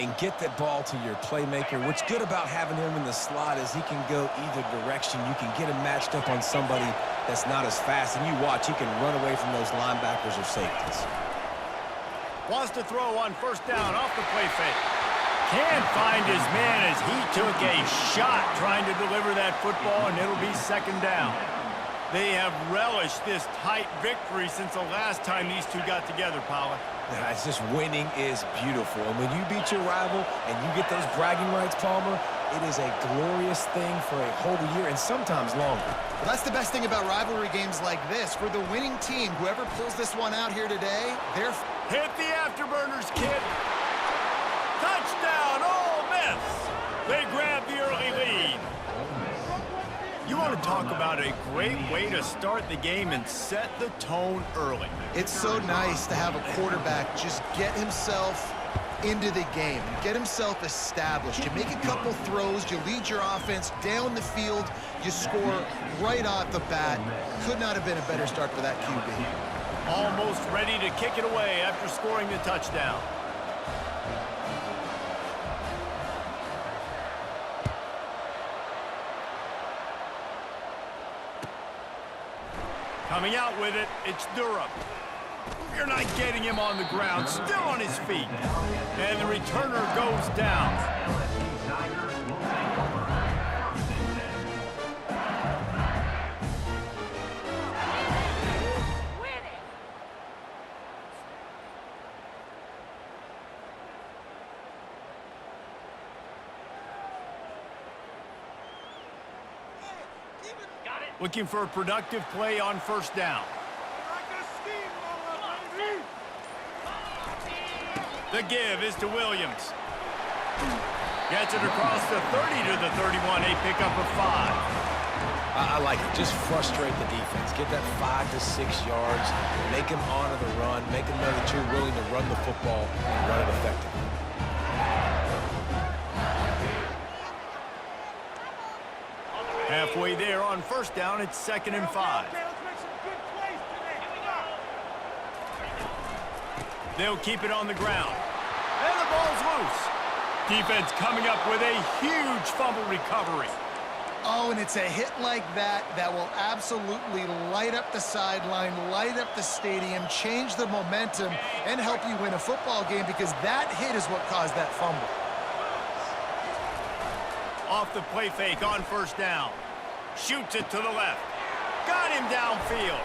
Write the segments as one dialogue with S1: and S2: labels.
S1: and get the ball to your playmaker. What's good about having him in the slot is he can go either direction. You can get him matched up on somebody that's not as fast, and you watch, he can run away from those linebackers or safeties.
S2: Wants to throw on first down off the play fake. Can't find his man as he took a shot trying to deliver that football, and it'll be second down. They have relished this tight victory since the last time these two got together, Pollack.
S1: Yeah, it's just winning is beautiful. And when you beat your rival and you get those bragging rights, Palmer, it is a glorious thing for a whole year and sometimes longer.
S3: Well, that's the best thing about rivalry games like this. For the winning team, whoever pulls this one out here today, they're...
S2: Hit the afterburners, kid. Touchdown, Ole Miss. They grab the early lead. You want to talk about a great way to start the game and set the tone early.
S3: It's so nice to have a quarterback just get himself into the game, get himself established. You make a couple throws, you lead your offense down the field, you score right off the bat. Could not have been a better start for that QB.
S2: Almost ready to kick it away after scoring the touchdown. Coming out with it, it's Durham. You're not getting him on the ground, still on his feet. And the returner goes down. Looking for a productive play on first down. The give is to Williams. Gets it across the 30 to the 31, a pickup of 5.
S1: I like it. Just frustrate the defense. Get that 5 to 6 yards. Make them honor the run. Make them know that you're willing to run the football and run it effectively.
S2: Halfway there on first down, it's 2nd and 5. They'll keep it on the ground. And the ball's loose. Defense coming up with a huge fumble recovery.
S3: Oh, and it's a hit like that that will absolutely light up the sideline, light up the stadium, change the momentum, and help you win a football game, because that hit is what caused that fumble.
S2: Off the play fake on first down. Shoots it to the left. Got him downfield.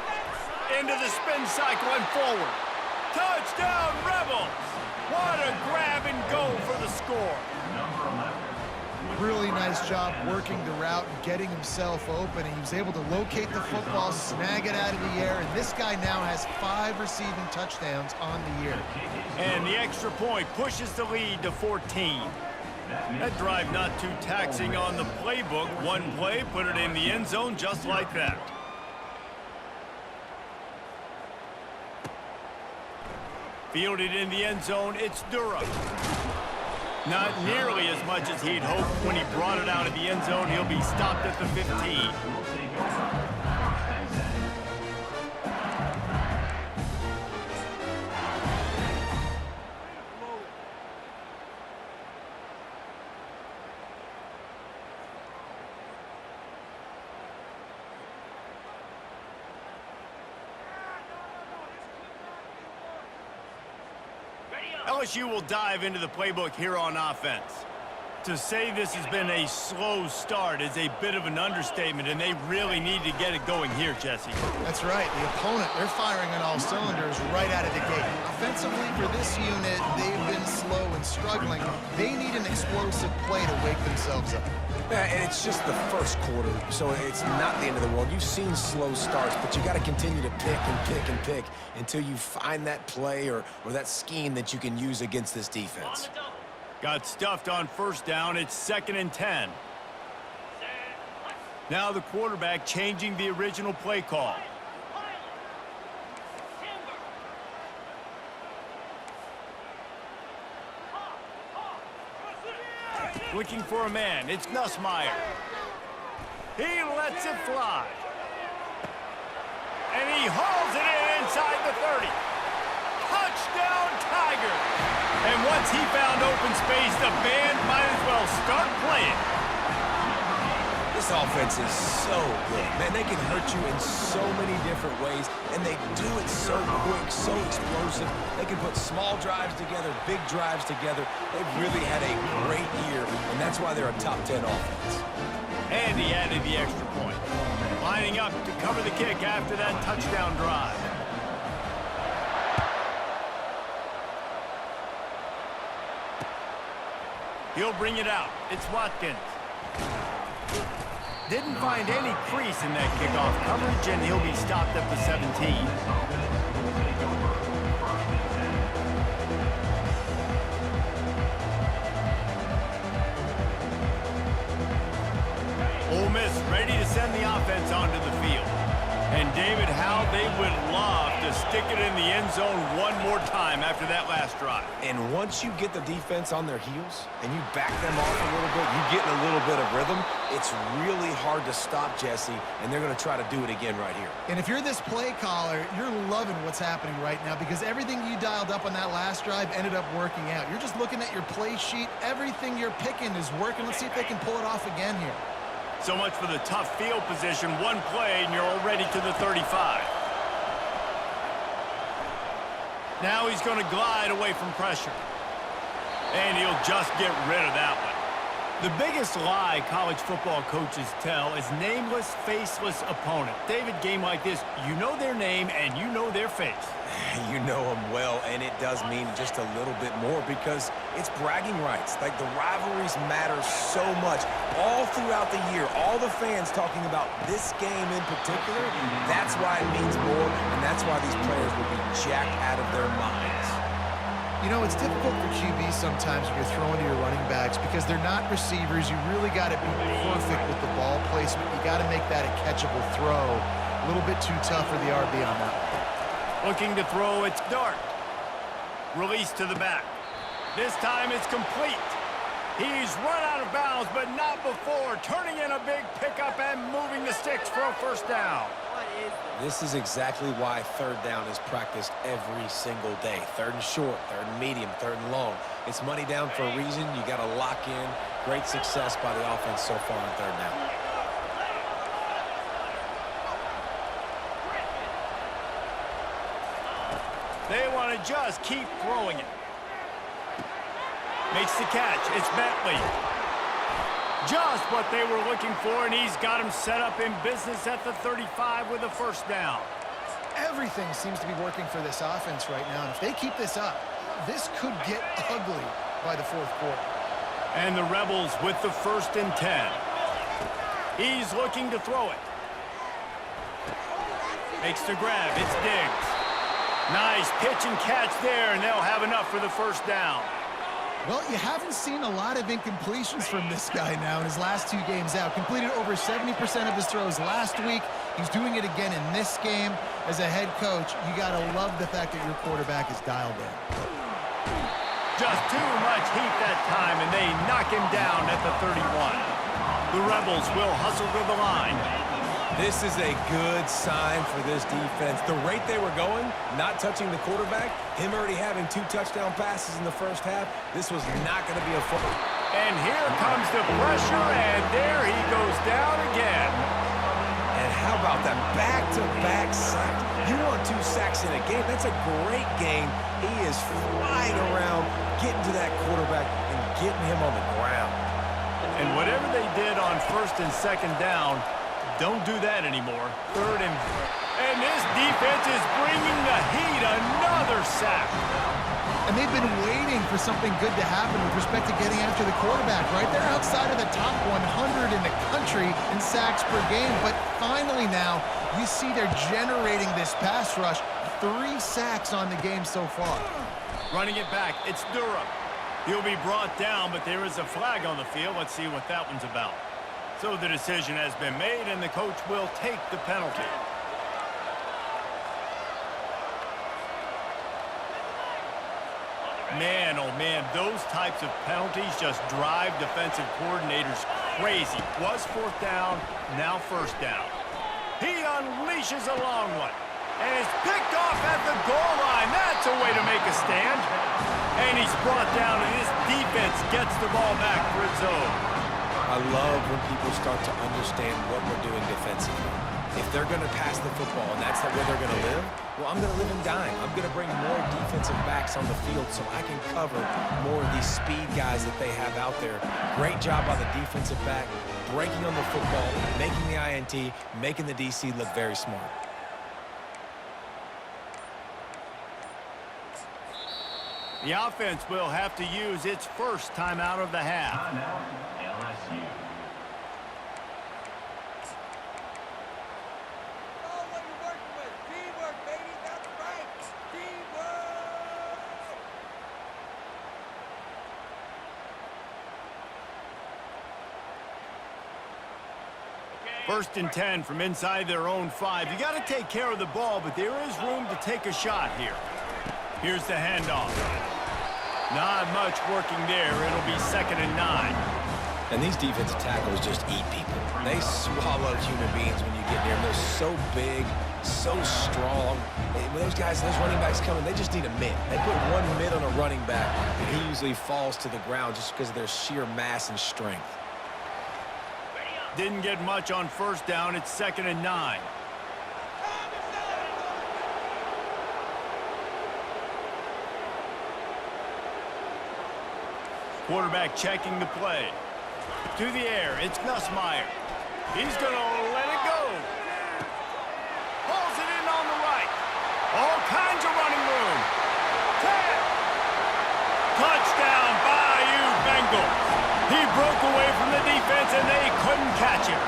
S2: Into the spin cycle and forward. Touchdown, Rebels! What a grab and go for the score.
S3: Really nice job working the route and getting himself open. He was able to locate the football, snag it out of the air, and this guy now has 5 receiving touchdowns on the year.
S2: And the extra point pushes the lead to 14. That drive not too taxing on the playbook. One play, put it in the end zone just like that. Fielded in the end zone, it's Durham. Not nearly as much as he'd hoped when he brought it out of the end zone. He'll be stopped at the 15. LSU will dive into the playbook here on offense. To say this has been a slow start is a bit of an understatement, and they really need to get it going here, Jesse.
S3: That's right. The opponent, they're firing on all cylinders right out of the gate. Offensively, for this unit, they've been slow and struggling. They need an explosive play to wake themselves up.
S1: Yeah, and it's just the first quarter, so it's not the end of the world. You've seen slow starts, but you got to continue to pick and pick and pick until you find that play or that scheme that you can use against this defense.
S2: Got stuffed on first down. It's 2nd and 10. Now the quarterback changing the original play call. Looking for a man. It's Nussmeier. He lets it fly. And he hauls it in inside the 30. Touchdown, Tiger! And once he found open space, the band might as well start playing.
S1: This offense is so good. Man, they can hurt you in so many different ways, and they do it so quick, so explosive. They can put small drives together, big drives together. They've really had a great year, and that's why they're a top 10 offense.
S2: And he added the extra point. Lining up to cover the kick after that touchdown drive. He'll bring it out. It's Watkins. Didn't find any crease in that kickoff coverage, and he'll be stopped at the 17. Ole Miss ready to send the offense onto the field. And David, how they would love to stick it in the end zone one more time after that last drive.
S1: And once you get the defense on their heels and you back them off a little bit, you get in a little bit of rhythm, it's really hard to stop, Jesse, and they're going to try to do it again right here.
S3: And if you're this play caller, you're loving what's happening right now because everything you dialed up on that last drive ended up working out. You're just looking at your play sheet. Everything you're picking is working. Let's see if they can pull it off again here.
S2: So much for the tough field position. One play, and you're already to the 35. Now he's going to glide away from pressure. And he'll just get rid of that one. The biggest lie college football coaches tell is nameless, faceless opponent. David, game like this, you know their name and you know their face.
S1: You know them well, and it does mean just a little bit more because it's bragging rights. Like, the rivalries matter so much all throughout the year. All the fans talking about this game in particular, that's why it means more, and that's why these players will be jacked out of their minds.
S3: You know, it's difficult for QBs sometimes when you're throwing to your running backs because they're not receivers. You really got to be perfect with the ball placement. You got to make that a catchable throw. A little bit too tough for the RB on that one.
S2: Looking to throw, it's Dart. Release to the back. This time it's complete. He's run out of bounds, but not before turning in a big pickup and moving the sticks for a first down.
S1: This is exactly why third down is practiced every single day. Third and short, third and medium, third and long. It's money down for a reason. You got to lock in. Great success by the offense so far on third down.
S2: They want to just keep throwing it. Makes the catch. It's Bentley. Just what they were looking for, and he's got him set up in business at the 35 with a first down.
S3: Everything seems to be working for this offense right now, and if they keep this up, this could get ugly by the fourth quarter.
S2: And the Rebels with the 1st and 10. He's looking to throw it. Makes the grab. It's Diggs. Nice pitch and catch there, and they'll have enough for the first down.
S3: Well, you haven't seen a lot of incompletions from this guy now in his last 2 games out. Completed over 70% of his throws last week. He's doing it again in this game. As a head coach, you got to love the fact that your quarterback is dialed in.
S2: Just too much heat that time, and they knock him down at the 31. The Rebels will hustle to the line.
S1: This is a good sign for this defense. The rate they were going, not touching the quarterback, him already having 2 touchdown passes in the first half, this was not going to be a football.
S2: And here comes the pressure, and there he goes down again.
S1: And how about that back-to-back sack? You want 2 sacks in a game, that's a great game. He is flying around, getting to that quarterback and getting him on the ground.
S2: And whatever they did on 1st and 2nd down, don't do that anymore. 3rd and this defense is bringing the heat. Another sack.
S3: And they've been waiting for something good to happen with respect to getting after the quarterback, right? They're outside of the top 100 in the country in sacks per game. But finally now, you see they're generating this pass rush. 3 sacks on the game so far.
S2: Running it back, it's Durham. He'll be brought down, but there is a flag on the field. Let's see what that one's about. So the decision has been made, and the coach will take the penalty. Man, oh man, those types of penalties just drive defensive coordinators crazy. Was 4th down, now 1st down. He unleashes a long one. And it's picked off at the goal line. That's a way to make a stand. And he's brought down, and his defense gets the ball back for its own.
S1: I love when people start to understand what we're doing defensively. If they're going to pass the football and that's the way they're going to live, well, I'm going to live and dime. I'm going to bring more defensive backs on the field so I can cover more of these speed guys that they have out there. Great job by the defensive back, breaking on the football, making the INT, making the DC look very smart.
S2: The offense will have to use its first timeout of the half. LSU. First and 10 from inside their own 5. You got to take care of the ball, but there is room to take a shot here. Here's the handoff. Not much working there. It'll be 2nd and 9.
S1: And these defensive tackles just eat people. They swallow human beings when you get near them. They're so big, so strong. When those guys, those running backs coming, they just need a mitt. They put one mitt on a running back, and he usually falls to the ground just because of their sheer mass and strength.
S2: Didn't get much on first down. It's 2nd and 9. Quarterback checking the play. To the air, it's Nussmeier. He's going to let it go. Pulls it in on the right. All kinds of running room. 10. Touchdown, Bayou Bengals. He broke away from the defense, and they couldn't catch him.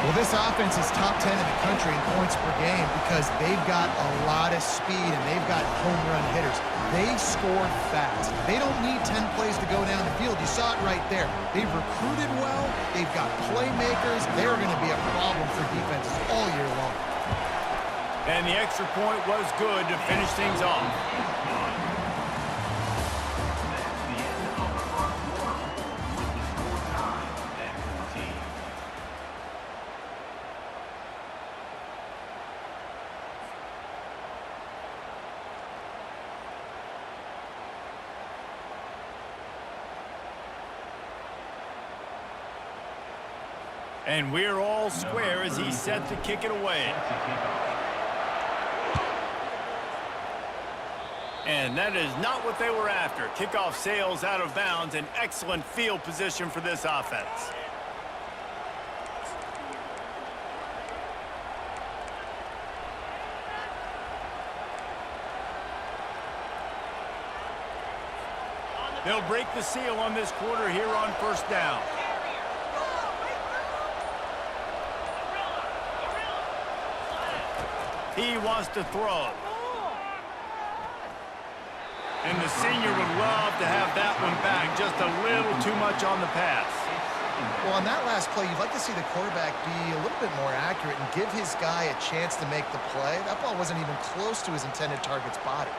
S3: Well, this offense is top 10 in the country in points per game because they've got a lot of speed and they've got home run hitters. They score fast. They don't need 10 plays to go down the field. You saw it right there. They've recruited well. They've got playmakers. They're going to be a problem for defenses all year long.
S2: And the extra point was good to finish things off. And we're all square as he's set to kick it away. And that is not what they were after. Kickoff sails out of bounds. An excellent field position for this offense. They'll break the seal on this quarter here on first down. He wants to throw. And the senior would love to have that one back. Just a little too much on the pass.
S3: Well, on that last play, you'd like to see the quarterback be a little bit more accurate and give his guy a chance to make the play. That ball wasn't even close to his intended target's body.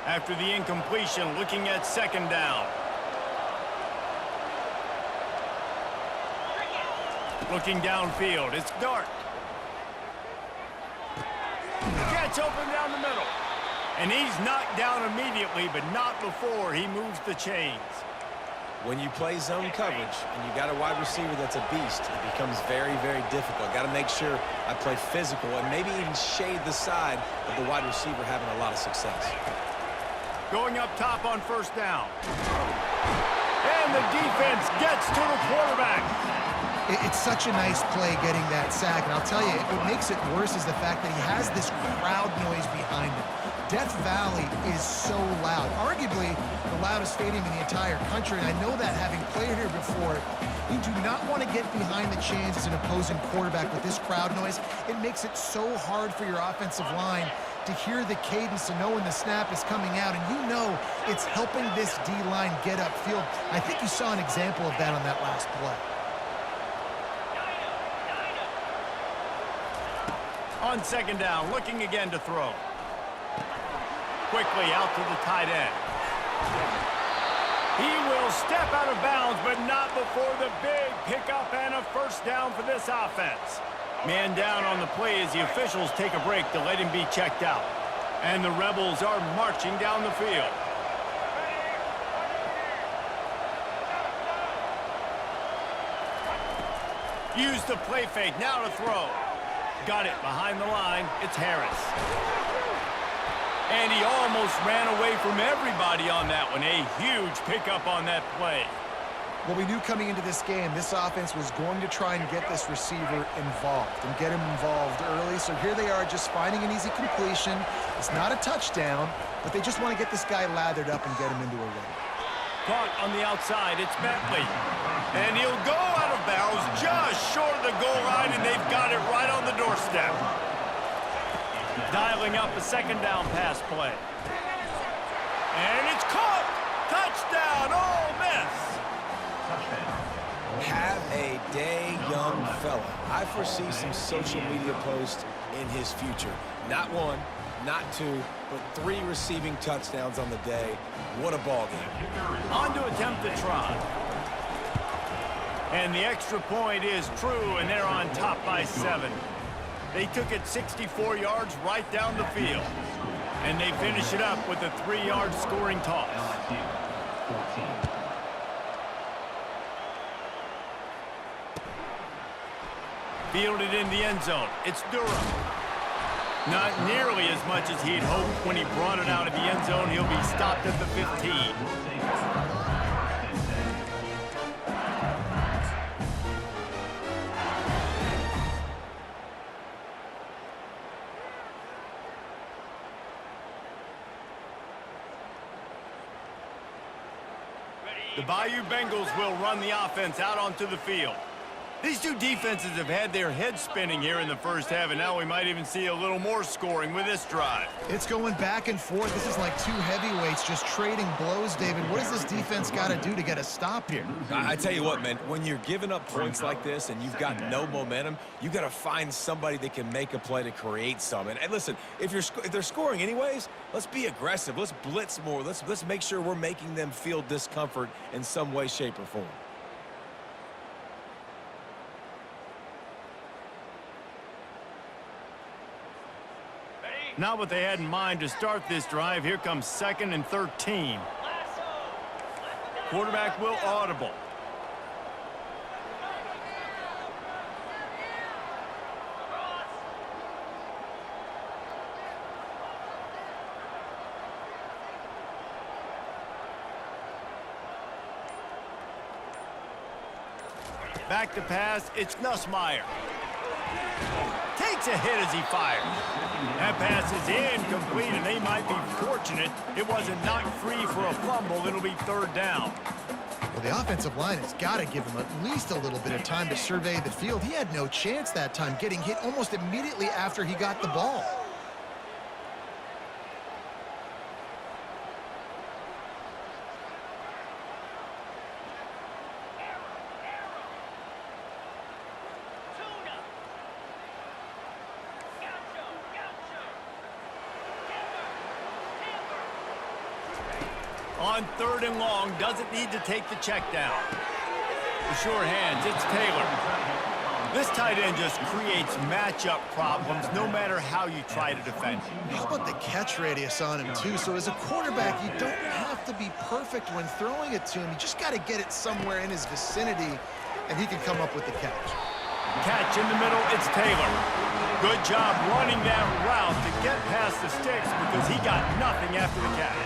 S2: After the incompletion, looking at 2nd down. Looking downfield, it's Dart. Gets open down the middle. And he's knocked down immediately, but not before he moves the chains.
S1: When you play zone coverage and you got a wide receiver that's a beast, it becomes very, very difficult. Got to make sure I play physical and maybe even shade the side of the wide receiver having a lot of success.
S2: Going up top on first down. And the defense gets to the quarterback.
S3: It's such a nice play getting that sack, and I'll tell you, what makes it worse is the fact that he has this crowd noise behind him. Death Valley is so loud, arguably the loudest stadium in the entire country, and I know that having played here before. You do not want to get behind the chains as an opposing quarterback with this crowd noise. It makes it so hard for your offensive line to hear the cadence and know when the snap is coming out, and you know it's helping this D-line get upfield. I think you saw an example of that on that last play.
S2: On 2nd down, looking again to throw. Quickly out to the tight end. He will step out of bounds, but not before the big pickup and a first down for this offense. Man down on the play as the officials take a break to let him be checked out. And the Rebels are marching down the field. Use the play fake, now to throw. Got it behind the line, it's Harris. And he almost ran away from everybody on that one. A huge pickup on that play.
S3: Well, we knew coming into this game, this offense was going to try and get this receiver involved and get him involved early. So here they are just finding an easy completion. It's not a touchdown, but they just want to get this guy lathered up and get him into a run.
S2: Caught on the outside, it's Bentley. And he'll go out of bounds just short of the goal line, and they've got it right on the doorstep. Dialing up a second down pass play. And it's caught! Touchdown, Ole Miss!
S1: Have a day, young fella. I foresee some social media posts in his future. Not one, not two, but 3 receiving touchdowns on the day. What a ball game.
S2: On to attempt the try. And the extra point is true, and they're on top by 7. They took it 64 yards right down the field. And they finish it up with a 3-yard scoring toss. Fielded in the end zone. It's Durham. Not nearly as much as he'd hoped when he brought it out of the end zone. He'll be stopped at the 15. The Bayou Bengals will run the offense out onto the field. These two defenses have had their heads spinning here in the first half, and now we might even see a little more scoring with this drive.
S3: It's going back and forth. This is like 2 heavyweights just trading blows, David. What does this defense got to do to get a stop here?
S1: I tell you what, man, when you're giving up points like this and you've got no momentum, you got to find somebody that can make a play to create some. And listen, if they're scoring anyways, let's be aggressive. Let's blitz more. Let's make sure we're making them feel discomfort in some way, shape, or form.
S2: Not what they had in mind to start this drive. Here comes 2nd and 13. Quarterback will audible. Back to pass, it's Nussmeier. Takes a hit as he fires. That pass is incomplete, and they might be fortunate it wasn't knocked free for a fumble. It'll be 3rd down.
S3: Well, the offensive line has got to give him at least a little bit of time to survey the field. He had no chance that time, getting hit almost immediately after he got the ball.
S2: On 3rd and long, doesn't need to take the check down. The sure hands, it's Taylor. This tight end just creates matchup problems no matter how you try to defend him.
S3: How about the catch radius on him, too? So as a quarterback, you don't have to be perfect when throwing it to him. You just got to get it somewhere in his vicinity, and he can come up with the catch.
S2: Catch in the middle, it's Taylor. Good job running that route to get past the sticks because he got nothing after the catch.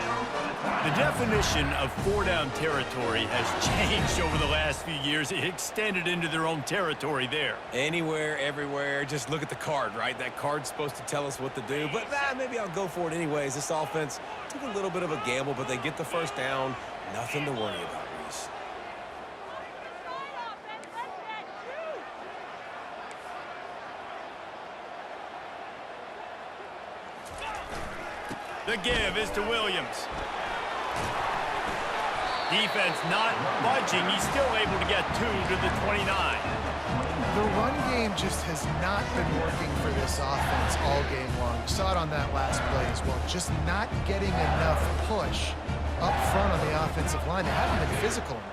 S2: The definition of 4-down territory has changed over the last few years. It extended into their own territory there.
S1: Anywhere, everywhere, just look at the card, right? That card's supposed to tell us what to do, but maybe I'll go for it anyways. This offense took a little bit of a gamble, but they get the 1st down. Nothing to worry about, Reese.
S2: The give is to Williams. Defense not budging. He's still able to get 2 to the 29.
S3: The run game just has not been working for this offense all game long. You saw it on that last play as well. Just not getting enough push up front on the offensive line. They haven't been physical enough.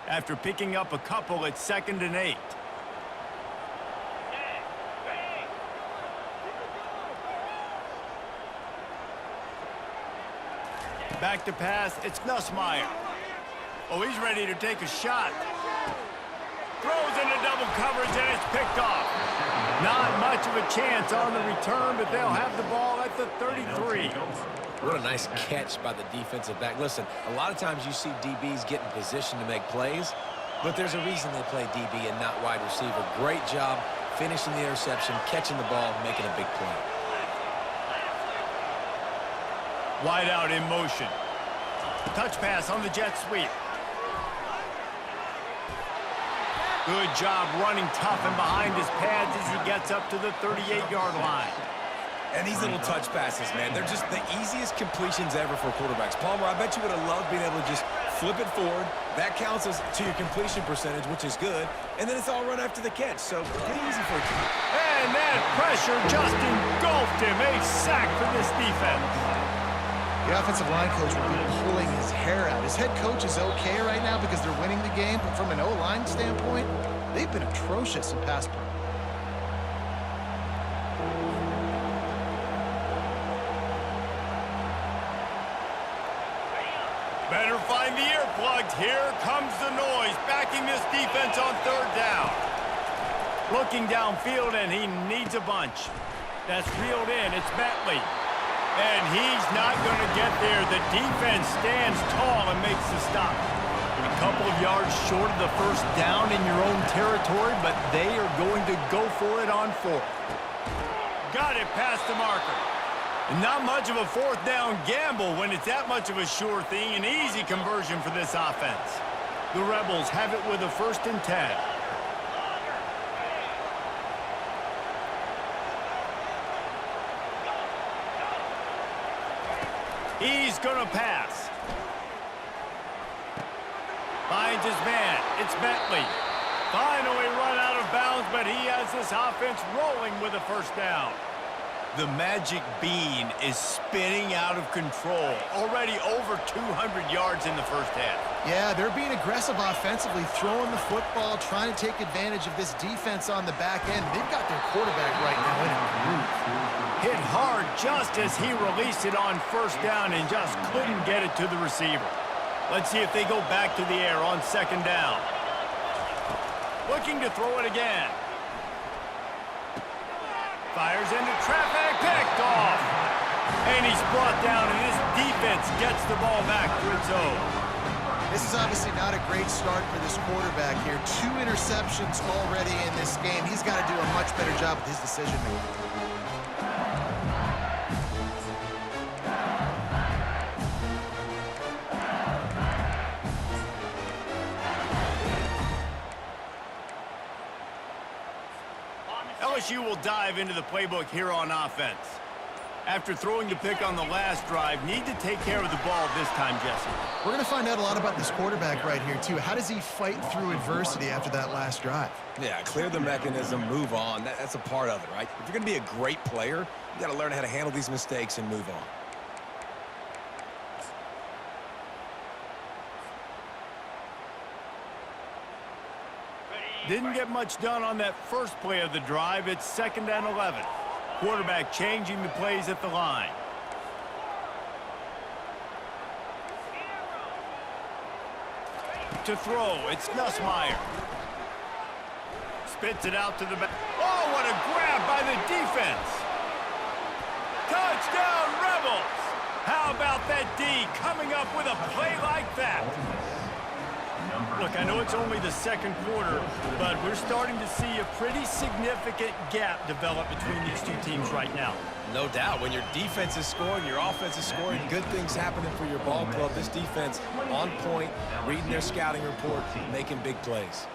S2: after picking up a couple at 2nd and 8. Back to pass, it's Nussmeier. Oh, he's ready to take a shot. Throws into double coverage, and it's picked off. Not much of a chance on the return, but they'll have the ball at the 33.
S1: What a nice catch by the defensive back. Listen, a lot of times you see DBs get in position to make plays, but there's a reason they play DB and not wide receiver. Great job finishing the interception, catching the ball, making a big play.
S2: Wide out in motion. Touch pass on the jet sweep. Good job running tough and behind his pads as he gets up to the 38-yard line.
S1: And these little touch passes, man, they're just the easiest completions ever for quarterbacks. Palmer, I bet you would have loved being able to just flip it forward. That counts as to your completion percentage, which is good. And then it's all run after the catch, so pretty easy for you.
S2: And that pressure just engulfed him. A sack for this defense.
S3: The offensive line coach will be pulling his hair out. His head coach is okay right now because they're winning the game, but from an O-line standpoint, they've been atrocious in pass play.
S2: Better find the earplugs. Here comes the noise, backing this defense on 3rd down. Looking downfield, and he needs a bunch. That's reeled in. It's Bentley. And he's not going to get there. The defense stands tall and makes the stop. A couple of yards short of the 1st down in your own territory, but they are going to go for it on 4th. Got it past the marker. Not much of a 4th down gamble when it's that much of a sure thing. An easy conversion for this offense. The Rebels have it with a 1st and 10. He's going to pass. Finds his man. It's Bentley. Finally run out of bounds, but he has this offense rolling with a 1st down. The magic bean is spinning out of control. Already over 200 yards in the 1st half.
S3: Yeah, they're being aggressive offensively, throwing the football, trying to take advantage of this defense on the back end. They've got their quarterback right now in a groove.
S2: Hit hard just as he released it on 1st down and just couldn't get it to the receiver. Let's see if they go back to the air on 2nd down. Looking to throw it again. Fires into traffic, picked off. And he's brought down, and his defense gets the ball back for its own.
S3: This is obviously not a great start for this quarterback here. 2 interceptions already in this game. He's got to do a much better job with his decision-making.
S2: LSU will dive into the playbook here on offense. After throwing the pick on the last drive, need to take care of the ball this time, Jesse.
S3: We're going to find out a lot about this quarterback right here, too. How does he fight through adversity after that last drive?
S1: Yeah, clear the mechanism, move on. That's a part of it, right? If you're going to be a great player, you got to learn how to handle these mistakes and move on.
S2: Didn't get much done on that first play of the drive. It's 2nd and 11. Quarterback changing the plays at the line. To throw, it's Nussmeier. Spits it out to the back. Oh, what a grab by the defense. Touchdown, Rebels. How about that D coming up with a play like that? Look, I know it's only the 2nd quarter, but we're starting to see a pretty significant gap develop between these two teams right now.
S1: No doubt. When your defense is scoring, your offense is scoring, good things happening for your ball club. This defense on point, reading their scouting report, making big plays.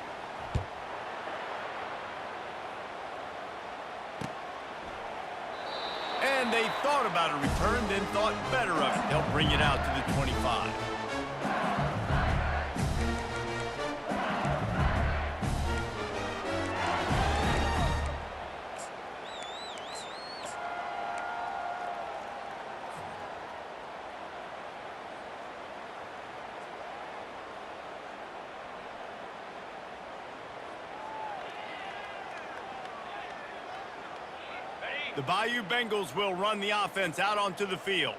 S2: And they thought about a return, then thought better of it. They'll bring it out to the 25. The Bayou Bengals will run the offense out onto the field.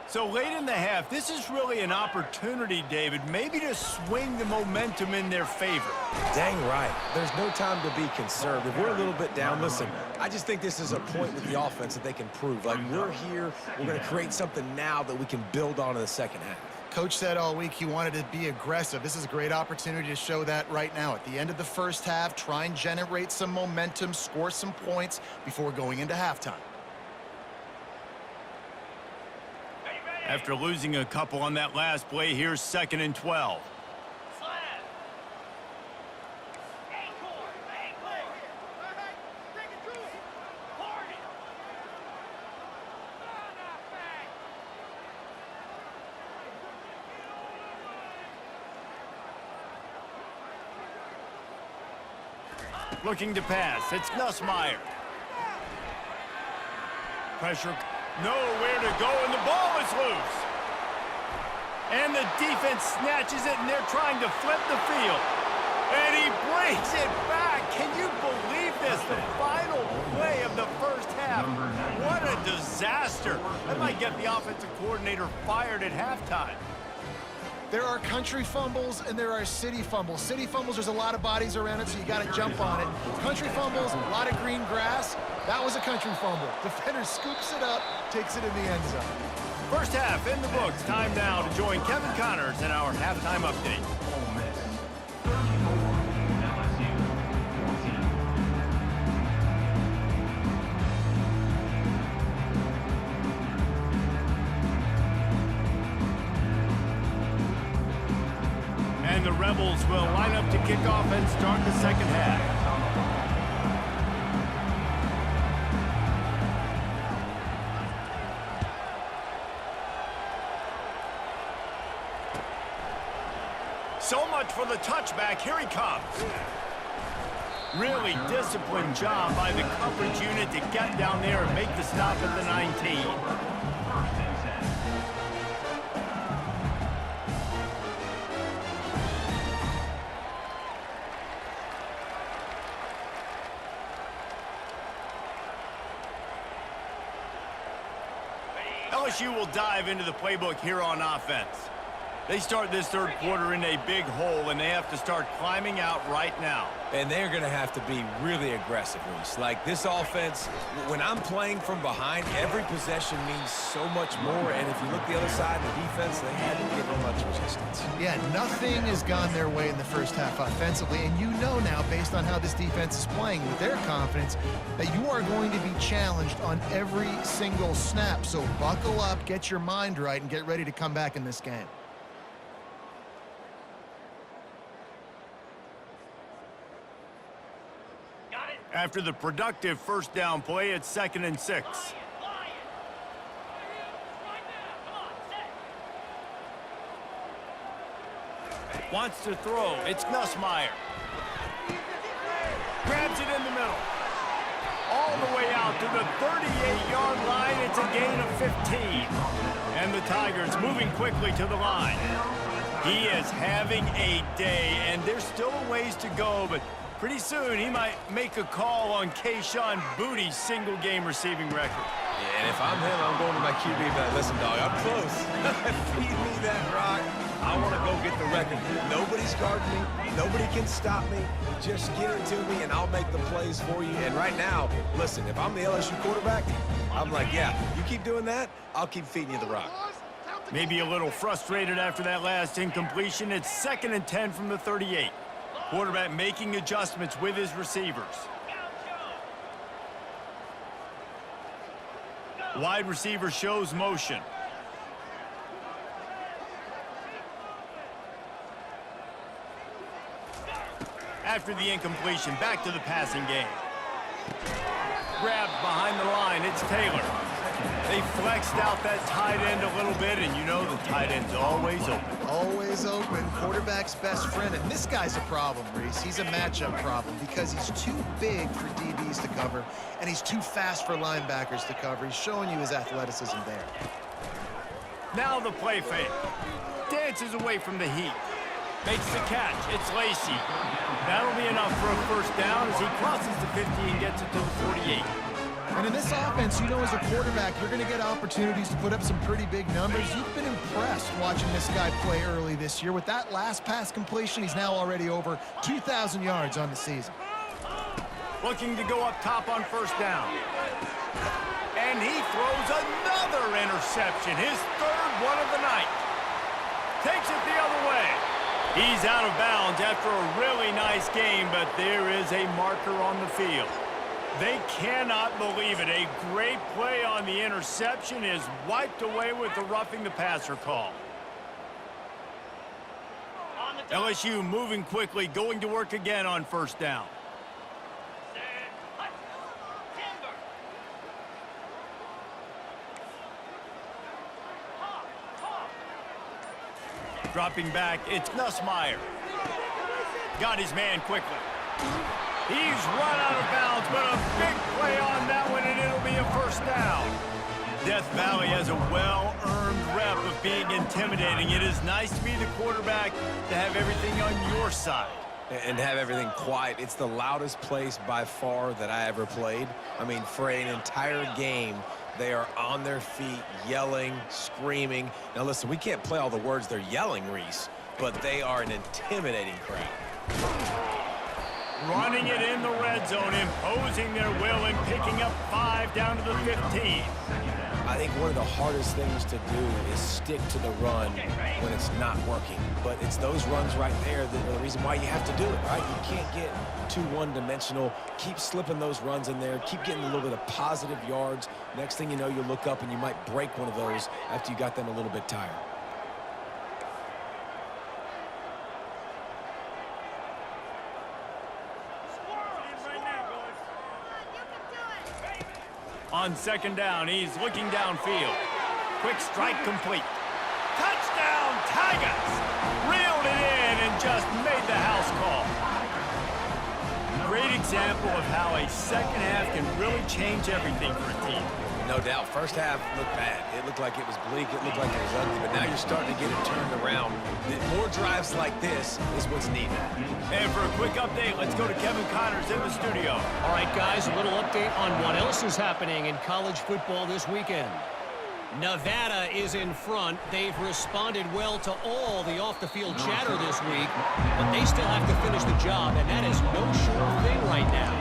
S2: So late in the half, this is really an opportunity, David, maybe to swing the momentum in their favor.
S1: Dang right. There's no time to be concerned. If we're a little bit down, listen, I just think this is a point with the offense that they can prove. Like, we're here, we're going to create something now that we can build on in the second half.
S3: Coach said all week he wanted to be aggressive. This is a great opportunity to show that right now. At the end of the first half, try and generate some momentum, score some points before going into halftime.
S2: After losing a couple on that last play, here's 2nd and 12. Looking to pass. It's Nussmeier. Pressure. Nowhere to go, and the ball is loose. And the defense snatches it, and they're trying to flip the field. And he brings it back. Can you believe this? The final play of the first half. What a disaster. That might get the offensive coordinator fired at halftime.
S3: There are country fumbles and there are city fumbles. City fumbles, there's a lot of bodies around it, so you got to jump on it. Country fumbles, a lot of green grass. That was a country fumble. Defender scoops it up, takes it in the end zone.
S2: First half in the books. Time now to join Kevin Connors in our halftime update. And the Rebels will line up to kick off and start the second half. So much for the touchback. Here he comes. Really disciplined job by the coverage unit to get down there and make the stop at the 19. LSU will dive into the playbook here on offense. They start this third quarter in a big hole, and they have to start climbing out right now.
S1: And they're going to have to be really aggressive, Reese. Like, this offense, when I'm playing from behind, every possession means so much more. And if you look the other side, the defense, they haven't given much resistance.
S3: Yeah, nothing has gone their way in the first half offensively. And you know now, based on how this defense is playing with their confidence, that you are going to be challenged on every single snap. So buckle up, get your mind right, and get ready to come back in this game.
S2: After the productive first down play, it's 2nd and 6. Wants to throw. It's Nussmeier. Grabs it in the middle. All the way out to the 38-yard line. It's a gain of 15. And the Tigers moving quickly to the line. He is having a day, and there's still a ways to go, but pretty soon, he might make a call on Kayshon Boutte's single-game receiving record.
S1: Yeah, and if I'm him, I'm going to my QB and be like, listen, dog, I'm close. Feed me that rock. I want to go get the record. Nobody's guarding me. Nobody can stop me. Just get it to me, and I'll make the plays for you. And right now, listen, if I'm the LSU quarterback, I'm like, yeah, you keep doing that, I'll keep feeding you the rock.
S2: Maybe a little frustrated after that last incompletion. It's 2nd and 10 from the 38. Quarterback making adjustments with his receivers. Wide receiver shows motion. After the incompletion, back to the passing game. Grabbed behind the line, it's Taylor. They flexed out that tight end a little bit, and you know the tight end's always open.
S3: Always open, quarterback's best friend. And this guy's a problem, Reese. He's a matchup problem because he's too big for DBs to cover, and he's too fast for linebackers to cover. He's showing you his athleticism there.
S2: Now the play fake. Dances away from the heat. Makes the catch. It's Lacey. That'll be enough for a first down as he crosses the 50 and gets it to the 48.
S3: And in this offense, you know, as a quarterback, you're going to get opportunities to put up some pretty big numbers. You've been impressed watching this guy play early this year. With that last pass completion, he's now already over 2,000 yards on the season.
S2: Looking to go up top on first down. And he throws another interception, his third one of the night. Takes it the other way. He's out of bounds after a really nice game, but there is a marker on the field. They cannot believe it. A great play on the interception is wiped away with the roughing the passer call. LSU moving quickly, going to work again on first down. Dropping back, it's Nussmeier. Got his man quickly. He's run out of bounds, but a big play on that one, and it'll be a first down. Death Valley has a well-earned rep of being intimidating. It is nice to be the quarterback, to have everything on your side.
S1: And have everything quiet. It's the loudest place by far that I ever played. I mean, for an entire game, they are on their feet, yelling, screaming. Now, listen, we can't play all the words they're yelling, Reese, but they are an intimidating crowd.
S2: Running it in the red zone, imposing their will and picking up 5 down to the 15.
S1: I think one of the hardest things to do is stick to the run when it's not working. But it's those runs right there that are the reason why you have to do it, right? You can't get too one-dimensional. Keep slipping those runs in there. Keep getting a little bit of positive yards. Next thing you know, you look up and you might break one of those after you got them a little bit tired.
S2: On second down, he's looking downfield. Quick strike complete. Touchdown, Tigers! Reeled it in and just made the house call. Great example of how a second half can really change everything for a team.
S1: No doubt. First half looked bad. It looked like it was bleak. It looked like it was ugly. But now you're starting to get it turned around. More drives like this is what's needed.
S2: And for a quick update, let's go to Kevin Connors in the studio.
S4: All right, guys, a little update on what else is happening in college football this weekend. Nevada is in front. They've responded well to all the off-the-field chatter this week, but they still have to finish the job, and that is no sure thing right now.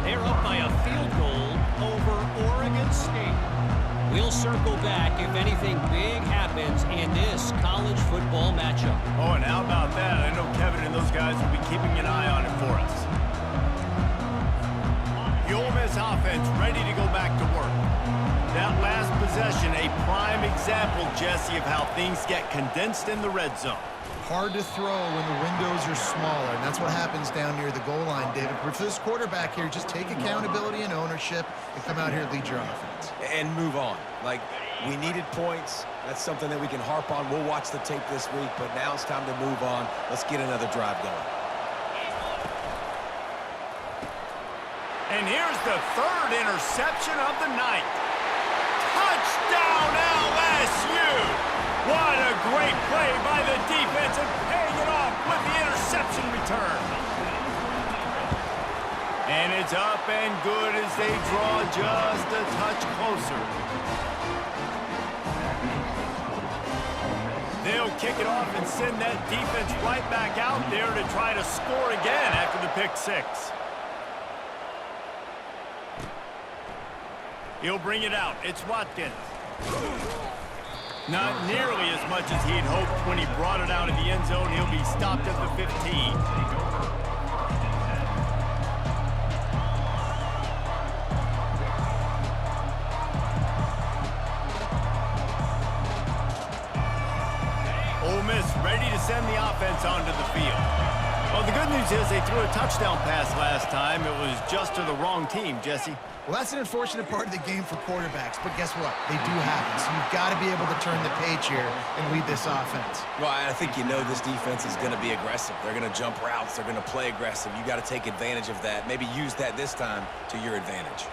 S4: They're up by a field goal over Oregon State. We'll circle back if anything big happens in this college football matchup.
S2: Oh, and how about that? I know Kevin and those guys will be keeping an eye on it for us. The Ole Miss offense ready to go back to work. That last possession, a prime example, Jesse, of how things get condensed in the red zone.
S3: Hard to throw when the windows are smaller, and that's what happens down near the goal line, David. For this quarterback here, just take accountability and ownership and come out here and lead your offense.
S1: And move on. Like, we needed points. That's something that we can harp on. We'll watch the tape this week, but now it's time to move on. Let's get another drive going.
S2: And here's the third interception of the night. Touchdown, LSU! What a great play by the defense and paying it off with the interception return. And it's up and good as they draw just a touch closer. They'll kick it off and send that defense right back out there to try to score again after the pick six. He'll bring it out. It's Watkins. Not nearly as much as he'd hoped when he brought it out of the end zone. He'll be stopped at the 15. Ole Miss ready to send the offense onto the field. Well, the good news is they threw a touchdown pass last time. It was just to the wrong team, Jesse.
S3: Well, that's an unfortunate part of the game for quarterbacks, but guess what? They do happen, so you've got to be able to turn the page here and lead this offense.
S1: Well, I think you know this defense is going to be aggressive. They're going to jump routes. They're going to play aggressive. You got to take advantage of that. Maybe use that this time to your advantage.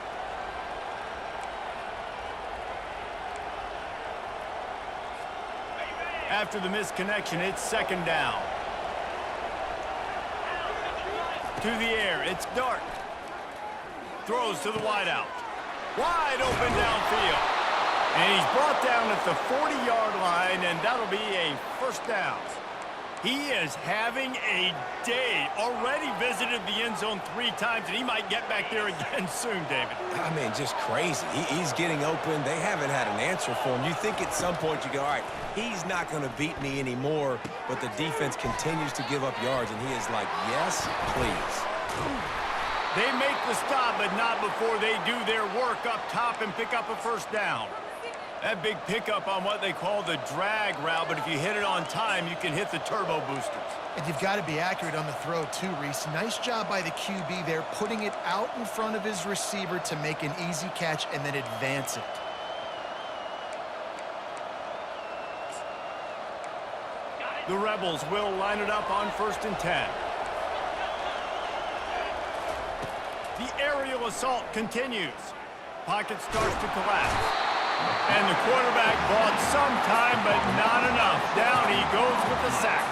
S2: After the misconnection, it's second down. To the air, it's Dart. Throws to the wideout. Wide open downfield. And he's brought down at the 40-yard line, and that'll be a first down. He is having a day. Already visited the end zone 3 times, and he might get back there again soon, David.
S1: I mean, just crazy. He's getting open. They haven't had an answer for him. You think at some point you go, all right, he's not going to beat me anymore, but the defense continues to give up yards, and he is like, yes, please.
S2: They make the stop, but not before they do their work up top and pick up a first down. That big pickup on what they call the drag route, but if you hit it on time, you can hit the turbo boosters.
S3: And you've got to be accurate on the throw too, Reese. Nice job by the QB there, putting it out in front of his receiver to make an easy catch and then advance it.
S2: The Rebels will line it up on 1st and 10. The aerial assault continues. Pocket starts to collapse. And the quarterback bought some time, but not enough. Down he goes with the sack.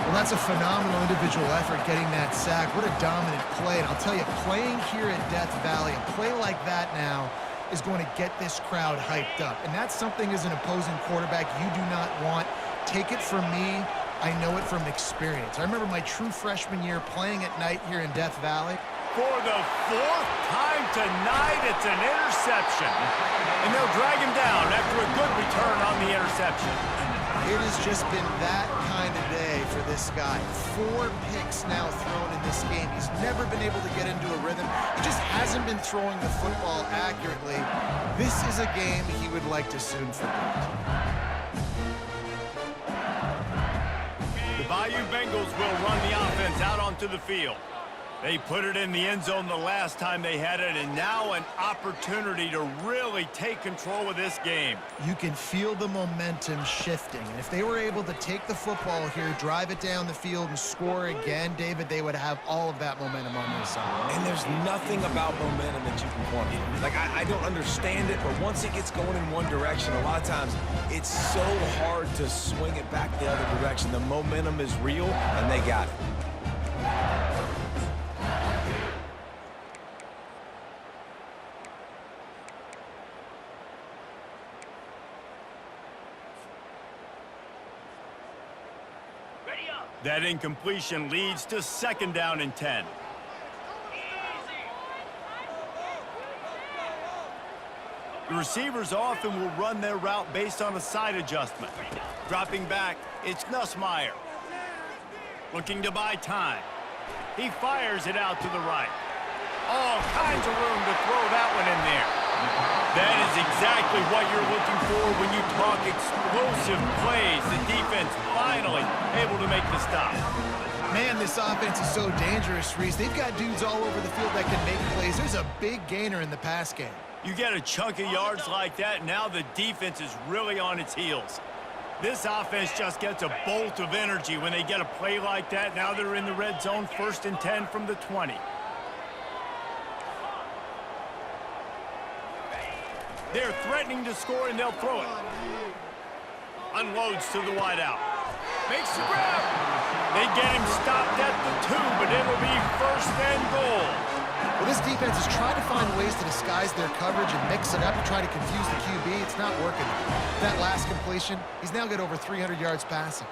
S3: Well, that's a phenomenal individual effort getting that sack. What a dominant play. And I'll tell you, playing here at Death Valley, a play like that now is going to get this crowd hyped up. And that's something as an opposing quarterback you do not want. Take it from me. I know it from experience. I remember my true freshman year playing at night here in Death Valley.
S2: For the 4th time tonight, it's an interception. And they'll drag him down after a good return on the interception.
S3: It has just been that kind of day for this guy. 4 picks now thrown in this game. He's never been able to get into a rhythm. He just hasn't been throwing the football accurately. This is a game he would like to soon forget.
S2: The Bayou Bengals will run the offense out onto the field. They put it in the end zone the last time they had it, and now an opportunity to really take control of this game.
S3: You can feel the momentum shifting. And if they were able to take the football here, drive it down the field, and score again, David, they would have all of that momentum on their side.
S1: And there's nothing about momentum that you can quantify. Like, I don't understand it, but once it gets going in one direction, a lot of times it's so hard to swing it back the other direction. The momentum is real, and they got it.
S2: That incompletion leads to 2nd down and 10. The receivers often will run their route based on a side adjustment. Dropping back, it's Nussmeier. Looking to buy time. He fires it out to the right. All kinds of room to throw that one in there. That is exactly what you're looking for when you talk explosive plays. The defense finally able to make the stop.
S3: Man, this offense is so dangerous, Reese. They've got dudes all over the field that can make plays. There's a big gainer in the pass game.
S2: You get a chunk of yards like that, now the defense is really on its heels. This offense just gets a bolt of energy when they get a play like that. Now they're in the red zone, 1st and 10 from the 20. They're threatening to score, and they'll throw it. Unloads to the wideout. Makes the grab. They get him stopped at the 2, but it'll be 1st and goal.
S3: Well, this defense is trying to find ways to disguise their coverage and mix it up and try to confuse the QB. It's not working. That last completion, he's now got over 300 yards passing.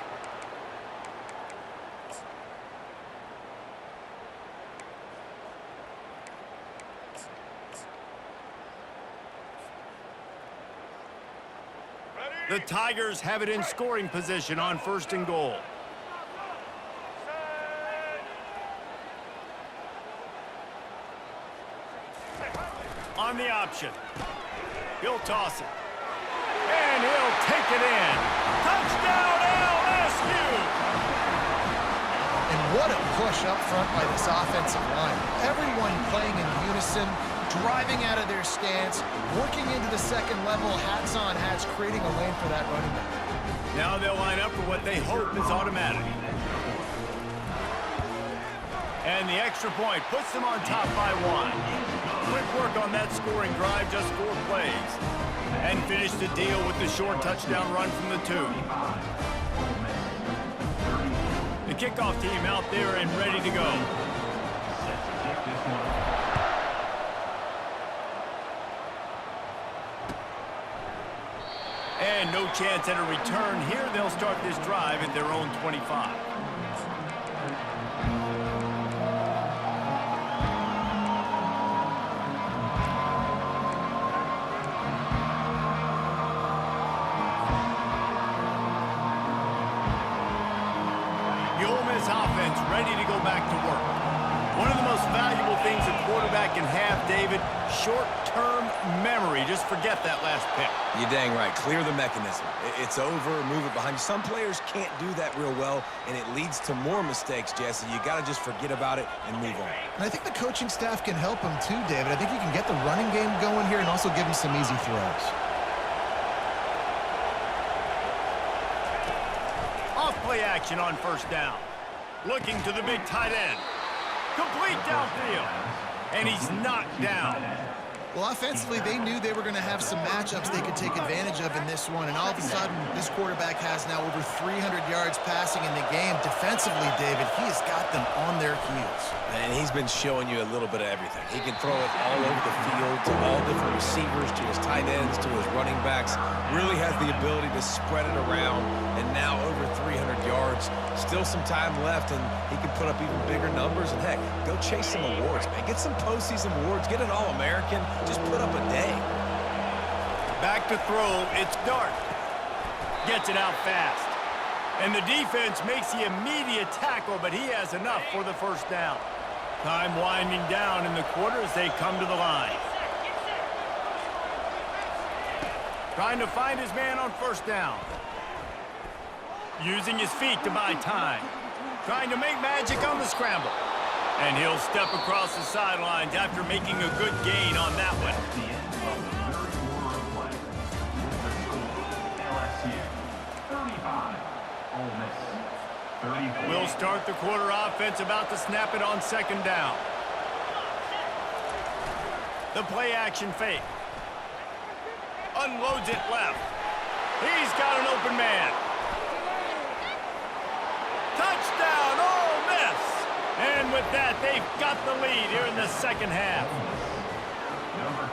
S2: The Tigers have it in scoring position on 1st and goal. On the option. He'll toss it. And he'll take it in. Touchdown, LSU!
S3: And what a push up front by this offensive line. Everyone playing in unison, driving out of their stance, working into the second level, hats on hats, creating a lane for that running back.
S2: Now they'll line up for what they hope is automatic. And the extra point puts them on top by 1. Quick work on that scoring drive, just 4 plays. And finish the deal with the short touchdown run from the 2. The kickoff team out there and ready to go. And no chance at a return here. They'll start this drive at their own 25. The Ole Miss offense ready to go back to work. One of the most valuable things a quarterback can have, David, short-term memory. Just forget that last pick.
S1: You're dang right. Clear the mechanism. It's over, move it behind you. Some players can't do that real well, and it leads to more mistakes, Jesse. You got to just forget about it and move on.
S3: And I think the coaching staff can help him too, David. I think you can get the running game going here and also give him some easy throws.
S2: Off-play action on first down. Looking to the big tight end. Complete downfield. And he's knocked down.
S3: Well, offensively, they knew they were going to have some matchups they could take advantage of in this one, and all of a sudden, this quarterback has now over 300 yards passing in the game. Defensively, David, he has got them on their heels.
S1: And he's been showing you a little bit of everything. He can throw it all over the field to all different receivers, to his tight ends, to his running backs. Really has the ability to spread it around, and now over 300 yards. Still some time left, and he can put up even bigger numbers. And, heck, go chase some awards, man. Get some postseason awards. Get an All-American. Just put up a day.
S2: Back to throw. It's Dart. Gets it out fast. And the defense makes the immediate tackle, but he has enough for the first down. Time winding down in the quarter as they come to the line. Trying to find his man on first down. Using his feet to buy time. Trying to make magic on the scramble. And he'll step across the sidelines after making a good gain on that one.
S5: LSU, 35,
S2: We'll start the quarter offense, about to snap it on second down. The play action fake. Unloads it left. He's got an open man. Touchdown, Ole Miss! And with that, they've got the lead here in the second half.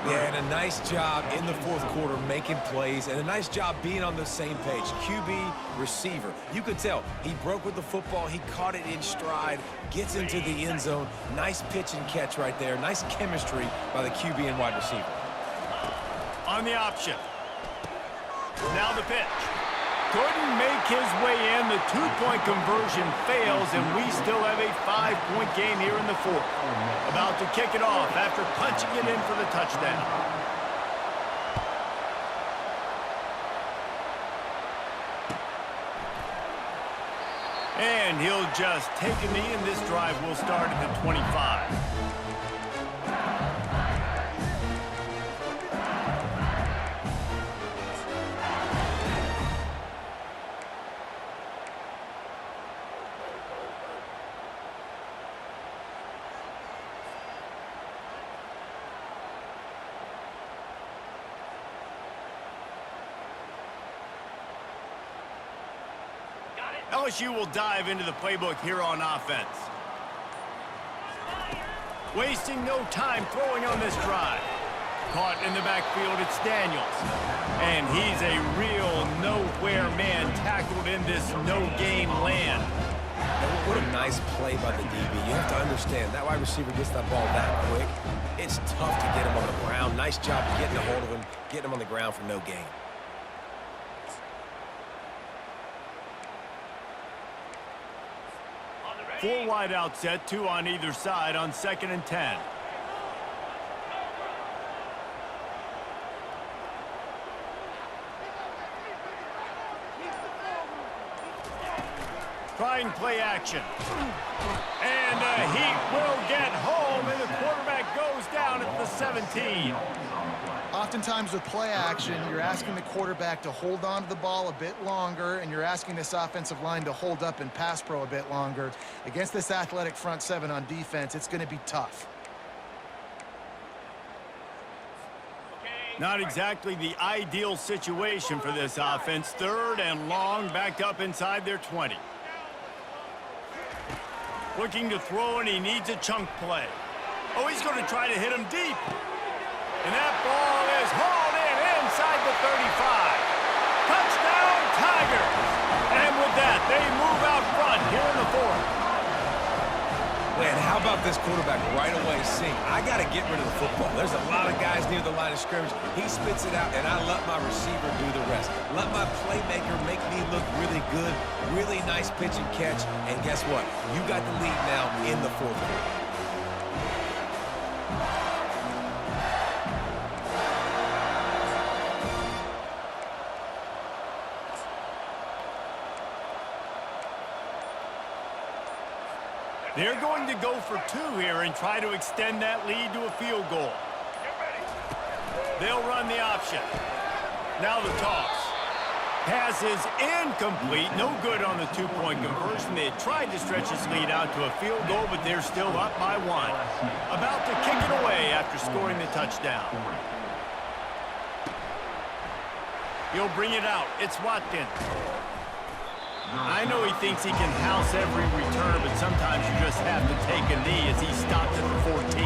S1: Yeah, and a nice job in the fourth quarter making plays, and a nice job being on the same page. QB, receiver. You could tell he broke with the football. He caught it in stride, gets into the end zone. Nice pitch and catch right there. Nice chemistry by the QB and wide receiver.
S2: On the option. Now the pitch. Couldn't make his way in. The two-point conversion fails, and we still have a 5-point game here in the fourth. About to kick it off after punching it in for the touchdown. And he'll just take a knee, and this drive will start at the 25. LSU will dive into the playbook here on offense. Wasting no time throwing on this drive. Caught in the backfield, it's Daniels. And he's a real nowhere man tackled in this no-gain land.
S1: And what a nice play by the DB. You have to understand, that wide receiver gets that ball that quick. It's tough to get him on the ground. Nice job getting a hold of him, getting him on the ground for no gain.
S2: Four wide out set, two on either side on 2nd and 10. Trying play action. And he will get home, and the quarterback goes down at the 17.
S3: Oftentimes with play action, you're asking the quarterback to hold on to the ball a bit longer, and you're asking this offensive line to hold up in pass pro a bit longer. Against this athletic front seven on defense, it's going to be tough.
S2: Not exactly the ideal situation for this offense. 3rd and long, backed up inside their 20. Looking to throw, and he needs a chunk play. Oh, he's going to try to hit him deep. And that ball is hauled in inside the 35.
S1: this quarterback right away seeing, I got to get rid of the football. There's a lot of guys near the line of scrimmage. He spits it out, and I let my receiver do the rest. Let my playmaker make me look really good, really nice pitch and catch, and guess what? You got the lead now in the fourth quarter.
S2: They're going to go for 2 here and try to extend that lead to a field goal. They'll run the option. Now the toss. Pass is incomplete. No good on the 2-point conversion. They tried to stretch this lead out to a field goal, but they're still up by 1. About to kick it away after scoring the touchdown. He'll bring it out. It's Watkins. I know he thinks he can house every return, but sometimes you just have to take a knee as he stopped at the 14.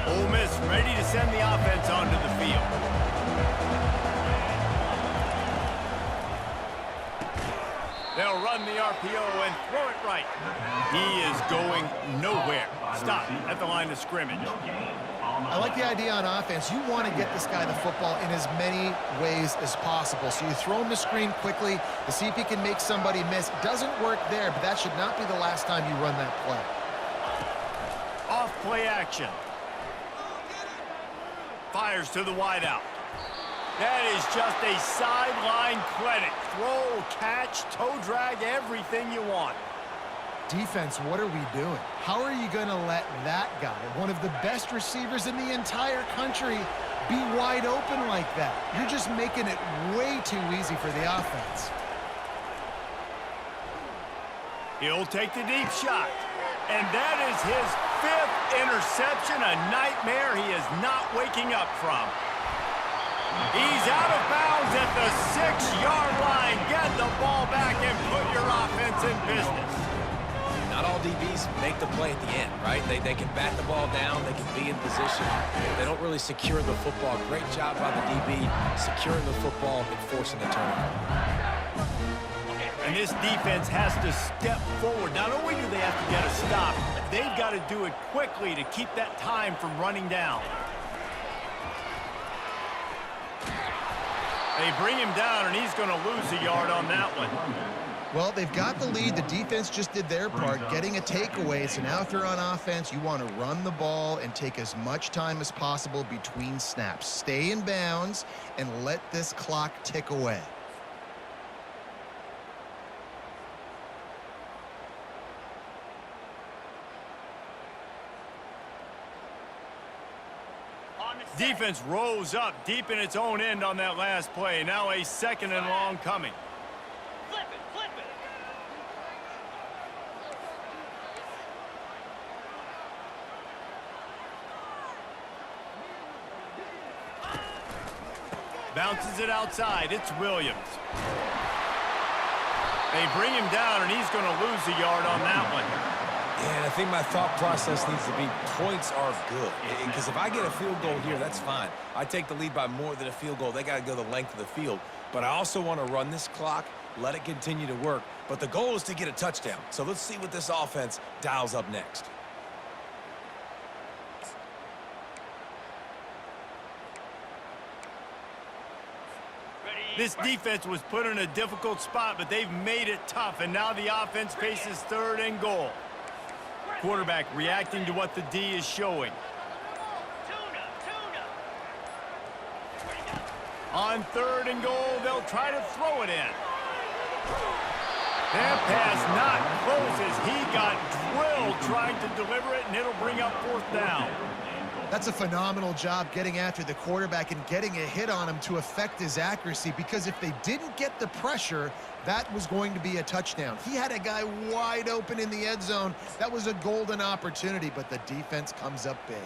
S2: Ole Miss ready to send the offense onto the field. They'll run the RPO and throw it right. He is going nowhere. Stop at the line of scrimmage.
S3: I like the idea on offense. You want to get this guy the football in as many ways as possible. So you throw him the screen quickly to see if he can make somebody miss. Doesn't work there, but that should not be the last time you run that play.
S2: Off play action. Fires to the wideout. That is just a sideline credit. Throw, catch, toe drag, everything you want.
S3: Defense, what are we doing? How are you going to let that guy, one of the best receivers in the entire country, be wide open like that? You're just making it way too easy for the offense.
S2: He'll take the deep shot. And that is his 5th interception, a nightmare he is not waking up from. He's out of bounds at the 6-yard line. Get the ball back and put your offense in business.
S1: Not all DBs make the play at the end, right? They can bat the ball down. They can be in position. They don't really secure the football. Great job by the DB securing the football and forcing the turnover.
S2: And this defense has to step forward. Not only do they have to get a stop, they've got to do it quickly to keep that time from running down. They bring him down, and he's going to lose a yard on that one.
S3: Well, they've got the lead. The defense just did their part, getting a takeaway. So now if you're on offense, you want to run the ball and take as much time as possible between snaps. Stay in bounds and let this clock tick away.
S2: Defense rose up deep in its own end on that last play. Now a 2nd and long coming.
S5: Flip it, flip it.
S2: Bounces it outside. It's Williams. They bring him down, and he's going to lose a yard on that one.
S1: Yeah, and I think my thought process needs to be points are good. Because if I get a field goal here, that's fine. I take the lead by more than a field goal. They got to go the length of the field. But I also want to run this clock, let it continue to work. But the goal is to get a touchdown. So let's see what this offense dials up next.
S2: This defense was put in a difficult spot, but they've made it tough. And now the offense faces 3rd and goal. Quarterback reacting to what the D is showing. On 3rd and goal, they'll try to throw it in. That pass not close as he got drilled trying to deliver it, and it'll bring up 4th down.
S3: That's a phenomenal job getting after the quarterback and getting a hit on him to affect his accuracy, because if they didn't get the pressure, that was going to be a touchdown. He had a guy wide open in the end zone. That was a golden opportunity, but the defense comes up big.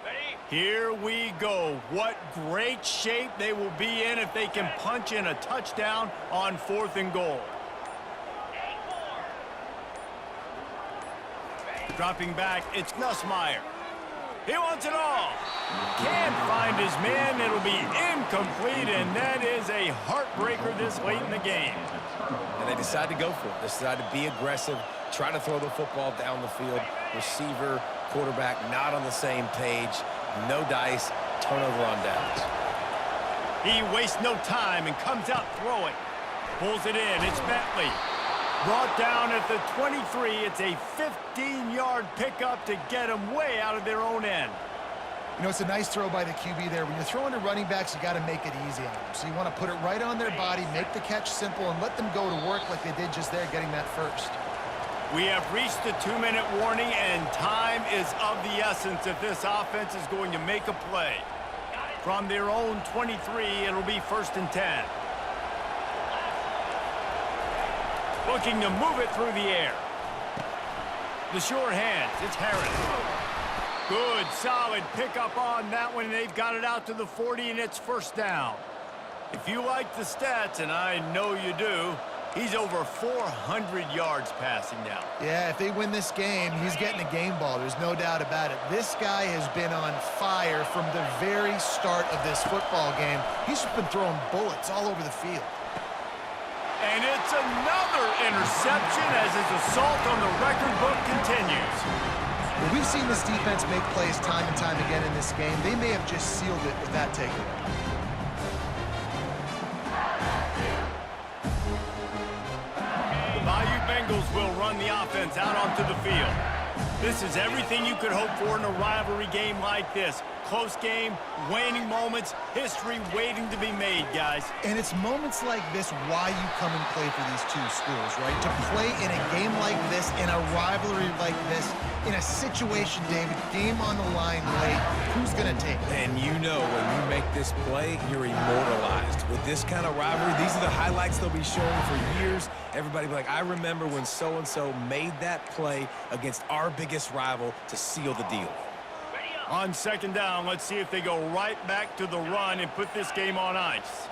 S5: Ready?
S2: Here we go. What great shape they will be in if they can punch in a touchdown on 4th and goal. Dropping back, it's Nussmeier. He wants it all. Can't find his man. It'll be incomplete, and that is a heartbreaker this late in the game.
S1: And they decide to go for it. They decide to be aggressive, try to throw the football down the field. Receiver, quarterback not on the same page. No dice, turnover on downs.
S2: He wastes no time and comes out throwing. Pulls it in. It's Bentley. Brought down at the 23. It's a 15-yard pickup to get them way out of their own end.
S3: You know, it's a nice throw by the QB there. When you're throwing to running backs, you got to make it easy on them. So you want to put it right on their body, make the catch simple, and let them go to work like they did just there, getting that first.
S2: We have reached the 2-minute warning, and time is of the essence if this offense is going to make a play. From their own 23, it'll be 1st and 10. Looking to move it through the air. The sure hands, it's Harris. Good, solid pickup on that one. They've got it out to the 40, and it's 1st down. If you like the stats, and I know you do, he's over 400 yards passing now.
S3: Yeah, if they win this game, he's getting a game ball. There's no doubt about it. This guy has been on fire from the very start of this football game. He's just been throwing bullets all over the field.
S2: And it's another interception as his assault on the record book continues.
S3: Well, we've seen this defense make plays time and time again in this game. They may have just sealed it with that takeaway.
S2: The Bayou Bengals will run the offense out onto the field. This is everything you could hope for in a rivalry game like this. Close game, waning moments, history waiting to be made, guys.
S3: And it's moments like this why you come and play for these two schools, right? To play in a game like this, in a rivalry like this, in a situation, David, game on the line late, who's going to take it?
S1: And you know when you make this play, you're immortalized. With this kind of rivalry, these are the highlights they'll be showing for years. Everybody will be like, I remember when so-and-so made that play against our biggest rival to seal the deal.
S2: On 2nd down, let's see if they go right back to the run and put this game on ice.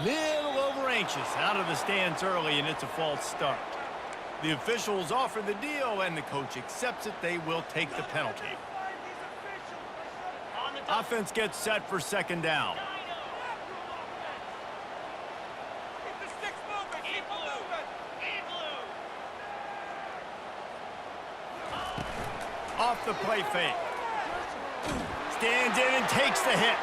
S2: Little over anxious, out of the stands early, and it's a false start. The officials offer the deal, and the coach accepts it. They will take the penalty. Offense gets set for 2nd down. Off the play fake. Stands in and takes the hit.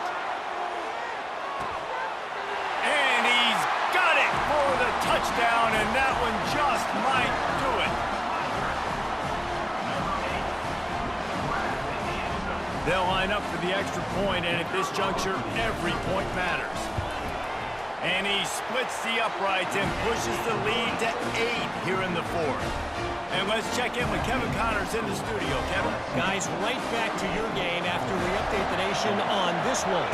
S2: And he's got it for the touchdown, and that one just might do it. They'll line up for the extra point, and at this juncture, every point matters. And he splits the uprights and pushes the lead to 8 here in the 4th. And let's check in with Kevin Connors in the studio. Kevin?
S4: Guys, right back to your game after we update the nation on this one.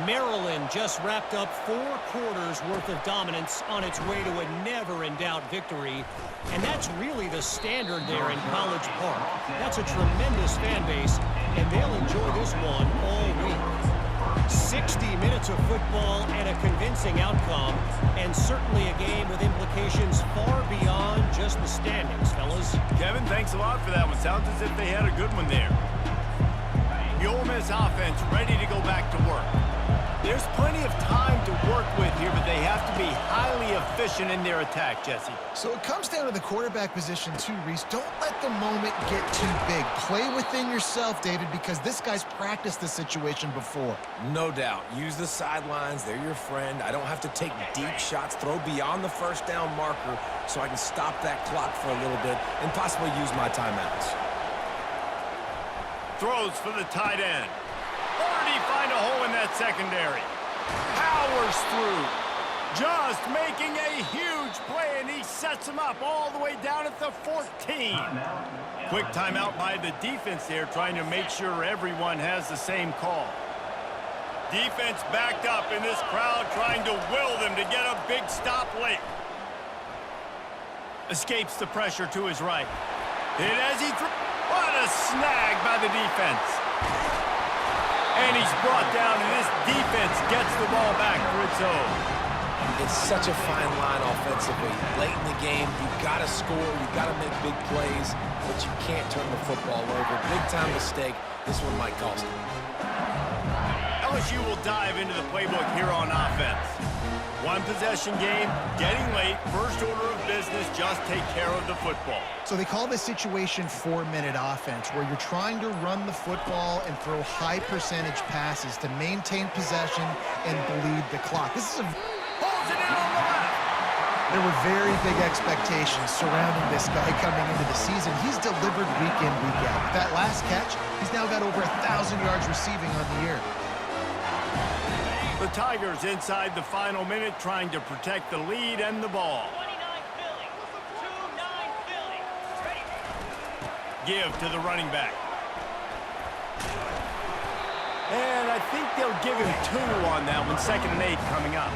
S4: Maryland just wrapped up 4 quarters worth of dominance on its way to a never-in-doubt victory. And that's really the standard there in College Park. That's a tremendous fan base, and they'll enjoy this one all week. 60 minutes of football and a convincing outcome, and certainly a game with implications far beyond just the standings, fellas.
S2: Kevin, thanks a lot for that one. Sounds as if they had a good one there. The Ole Miss offense ready to go back to work. There's plenty of time to work with here, but they have to be highly efficient in their attack, Jesse.
S3: So it comes down to the quarterback position too, Reese. Don't let the moment get too big. Play within yourself, David, because this guy's practiced this situation before.
S1: No doubt. Use the sidelines. They're your friend. I don't have to take deep shots. Throw beyond the 1st down marker so I can stop that clock for a little bit and possibly use my timeouts.
S2: Throws for the tight end. Or did he find a hole in that secondary? Powers through. Just making a huge play, and he sets him up all the way down at the 14. Quick timeout by the defense there, trying to make sure everyone has the same call. Defense backed up, and this crowd trying to will them to get a big stop late. Escapes the pressure to his right. Hit as he What a snag by the defense. And he's brought down, and this defense gets the ball back for its own.
S1: It's such a fine line offensively. Late in the game, you've got to score, you've got to make big plays, but you can't turn the football over. Big-time mistake. This one might cost them.
S2: LSU will dive into the playbook here on offense. One possession game, getting late, first order of business, just take care of the football.
S3: So they call this situation 4-minute offense, where you're trying to run the football and throw high percentage passes to maintain possession and bleed the clock. This is a...
S2: Pulls it in on the left.
S3: There were very big expectations surrounding this guy coming into the season. He's delivered week in, week out. With that last catch, he's now got over 1,000 yards receiving on the year.
S2: The Tigers inside the final minute trying to protect the lead and the ball.
S5: 29 Philly. 2-9 Philly. Ready.
S2: Give to the running back. And I think they'll give him 2 on that one. 2nd and 8 coming up.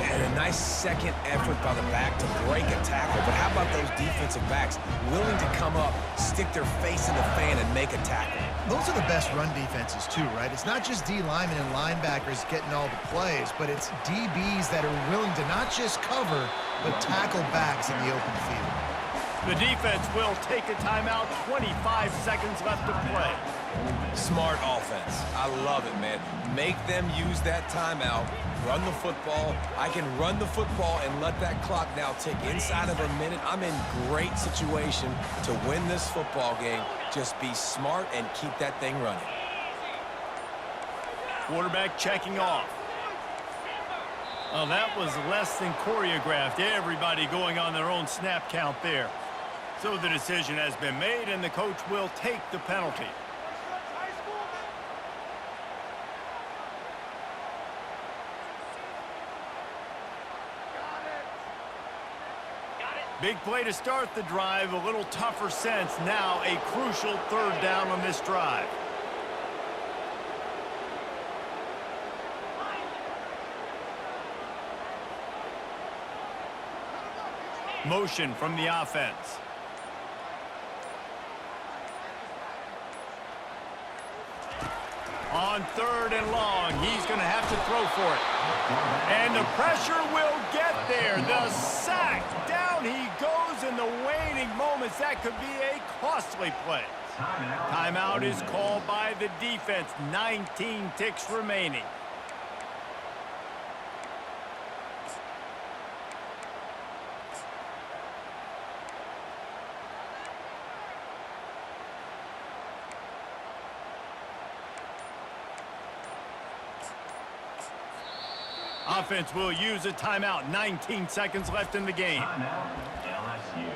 S1: And a nice second effort by the back to break a tackle. But how about those defensive backs willing to come up, stick their face in the fan, and make a tackle?
S3: Those are the best run defenses too, right? It's not just D linemen and linebackers getting all the plays, but it's DBs that are willing to not just cover, but tackle backs in the open field.
S2: The defense will take a timeout. 25 seconds left to play.
S1: Smart offense. I love it, man. Make them use that timeout. Run the football. I can run the football and let that clock now tick inside of a minute. I'm in great situation to win this football game. Just be smart and keep that thing running.
S2: Quarterback checking off. Oh, that was less than choreographed. Everybody going on their own snap count there. So the decision has been made, and the coach will take the penalty. Big play to start the drive. A little tougher sense. Now a crucial 3rd down on this drive. Motion from the offense. On 3rd and long, he's going to have to throw for it. And the pressure will get there. The sack. Down he goes in the waning moments. That could be a costly play. Timeout is called by the defense. 19 ticks remaining. Offense will use a timeout. 19 seconds left in the game.
S6: LSU.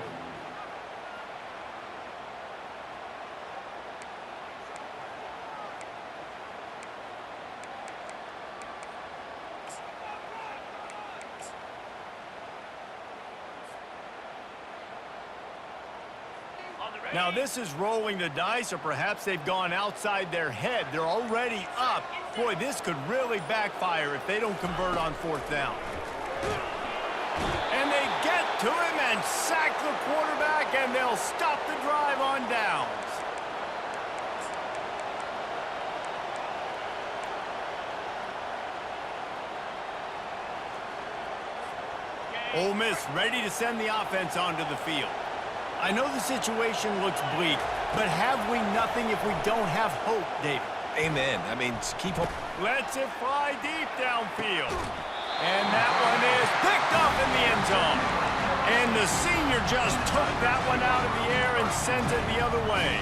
S2: Now this is rolling the dice, or perhaps they've gone outside their head. They're already up. Boy, this could really backfire if they don't convert on 4th down. And they get to him and sack the quarterback, and they'll stop the drive on downs. Ole Miss ready to send the offense onto the field. I know the situation looks bleak, but have we nothing if we don't have hope, David?
S1: Amen. I mean, keep hope.
S2: Lets it fly deep downfield. And that one is picked up in the end zone. And the senior just took that one out of the air and sends it the other way.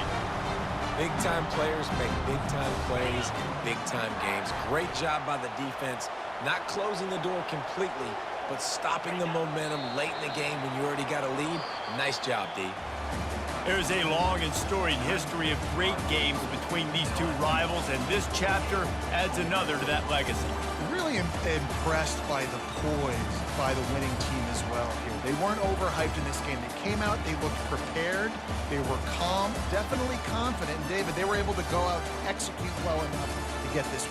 S1: Big-time players make big-time plays in big-time games. Great job by the defense, not closing the door completely, but stopping the momentum late in the game when you already got a lead. Nice job, D.
S2: There's a long and storied history of great games between these two rivals, and this chapter adds another to that legacy.
S3: Really impressed by the poise by the winning team as well here. They weren't overhyped in this game. They came out, they looked prepared, they were calm, definitely confident. And David, they were able to go out and execute well enough to get this win.